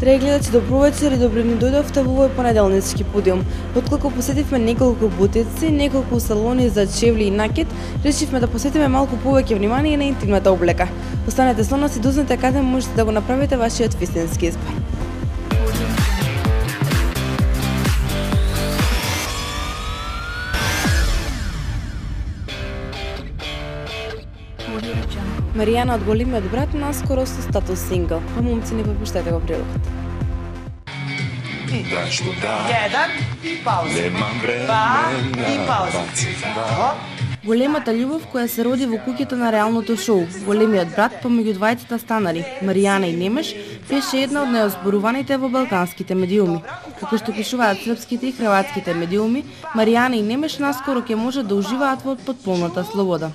Драги гледачи, добро вечер и добре ни дојдовте во овој понеделнички подиум. Откако посетивме неколку бутици, неколку салони за чевли и накид, решивме да посветиме малку повеќе внимание на интимната облека. Останете со нас и дознате каде можете да го направите вашиот вистински избор. Маријана од големиот брат наскоро со статус сингл. Па момци, не пропуштете го прилогот. Jedan и пауза. И пауза. Големата љубов која се роди во куќето на реалното шоу, големиот брат помеѓу двајцата станари, Маријана и Немеш, беше една од најозборуваните во балканските медиуми. Како што пишуваат српските и хрватските медиуми, Маријана и Немеш наскоро ќе можат да уживаат во потполната слобода.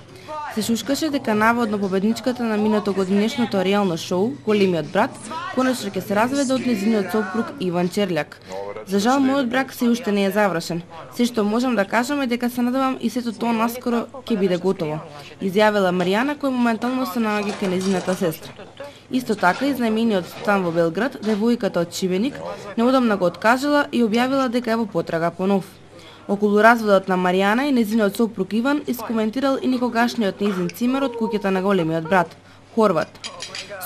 Се шушкаше дека наводно победничката на минато годинешното реално шоу, големиот брат, конечно ќе се разведе од нејзиниот сопруг Иван Черљак. За жал, мојот брак се уште не е завршен. Се што можам да кажам е дека се надевам и сето тоа наскоро ќе биде готово, изјавила Маријана, која моментално се наоѓа кај нејзината сестра. Исто така, изнајмениот стан во Белград, девојката од Шибеник, неодамна го откажала и објавила дека е во потрага по нов. Околу разводот на Маријана и нејзиниот сопруг Иван искоментирал и некогашниот нејзин цимер од куќата на големиот брат, Хорват.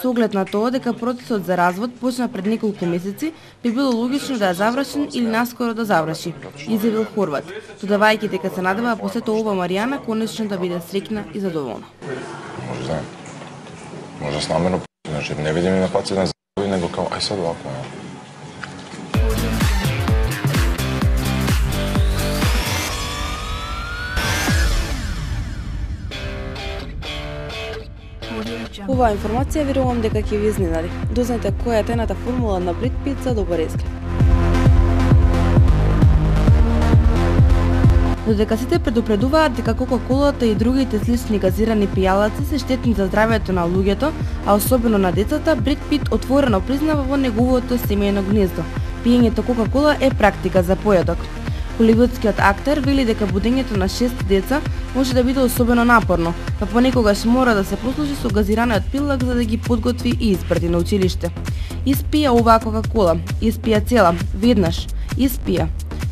Со оглед на тоа дека процесот за развод почна пред неколку месеци, би било логично да ја завршен или наскоро да заврши, изјавил Хорват, додавајќи дека се надева по сето ова Маријана конечно да биде среќна и задоволна. Може намерно, значи не видим на паци на зави, него као ај сад овако. Оваа информација верувам дека ќе ви изненади. Дознайте која е тајната формула на Бред Пит за добар изглед. Додека сите предупредуваат дека Кока-колата и другите слични газирани пијалаци се штетни за здравјето на луѓето, а особено на децата, Бред Пит отворено признава во неговото семејно гнездо. Пиењето Кока-кола е практика за појадок. Холивудскиот актер вели дека будењето на 6 деца може да биде особено напорно, па понекогаш мора да се послужи со газираниот пилак за да ги подготви и испрати на училиште. Испија оваа Кока-кола, испија цела, веднаш, испија.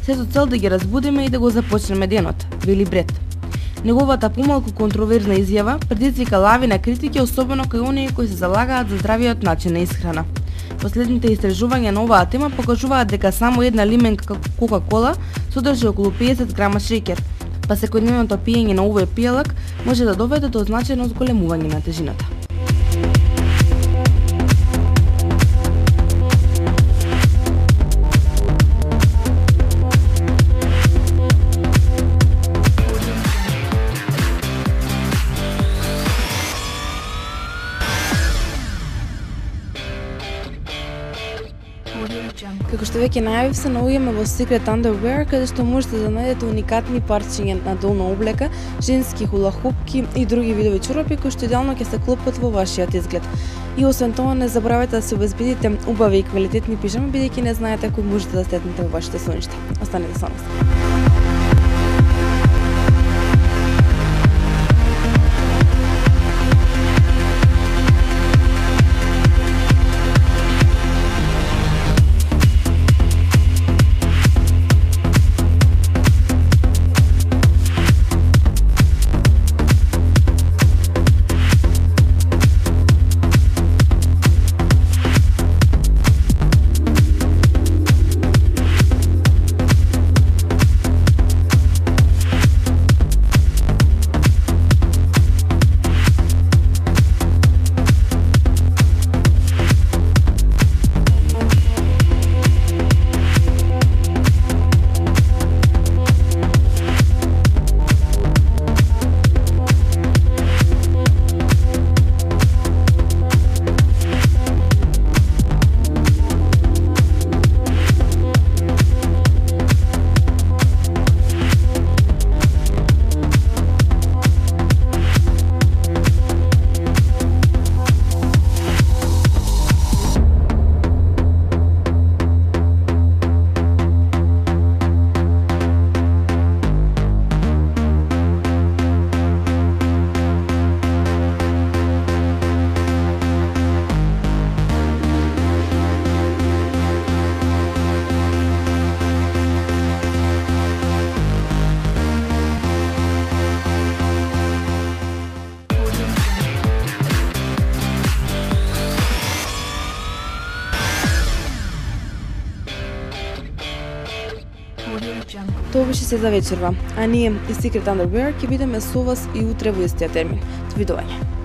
Се со цел да ги разбудиме и да го започнеме денот, вели Бред. Неговата помалку контроверзна изјава предизвика лавина критики, особено кај оние кои се залагаат за здравиот начин на исхрана. Последните истражувања на оваа тема покажуваат дека само една лименка Кока-кола содржи околу 50 грама шеќер, па секојдневното пиење на овој пијалак може да доведе до значајно зголемување на тежината. Како што веќе најавив, се наоѓаме во Secret Underwear, каде што можете да најдете уникатни парчиња на долна облека, женски хулахупки и други видови чорапи кои што идеално ќе се клопат во вашиот изглед. И освен тоа, не забравете да се обезбедите убави и квалитетни пижами, бидејќи не знаете кој можете да стетнете во вашите соништа. Останете со нас. заврши се за вечерва, а ние и Secret Underwear ќе бидеме со вас и утре во истиот термин. Довидување.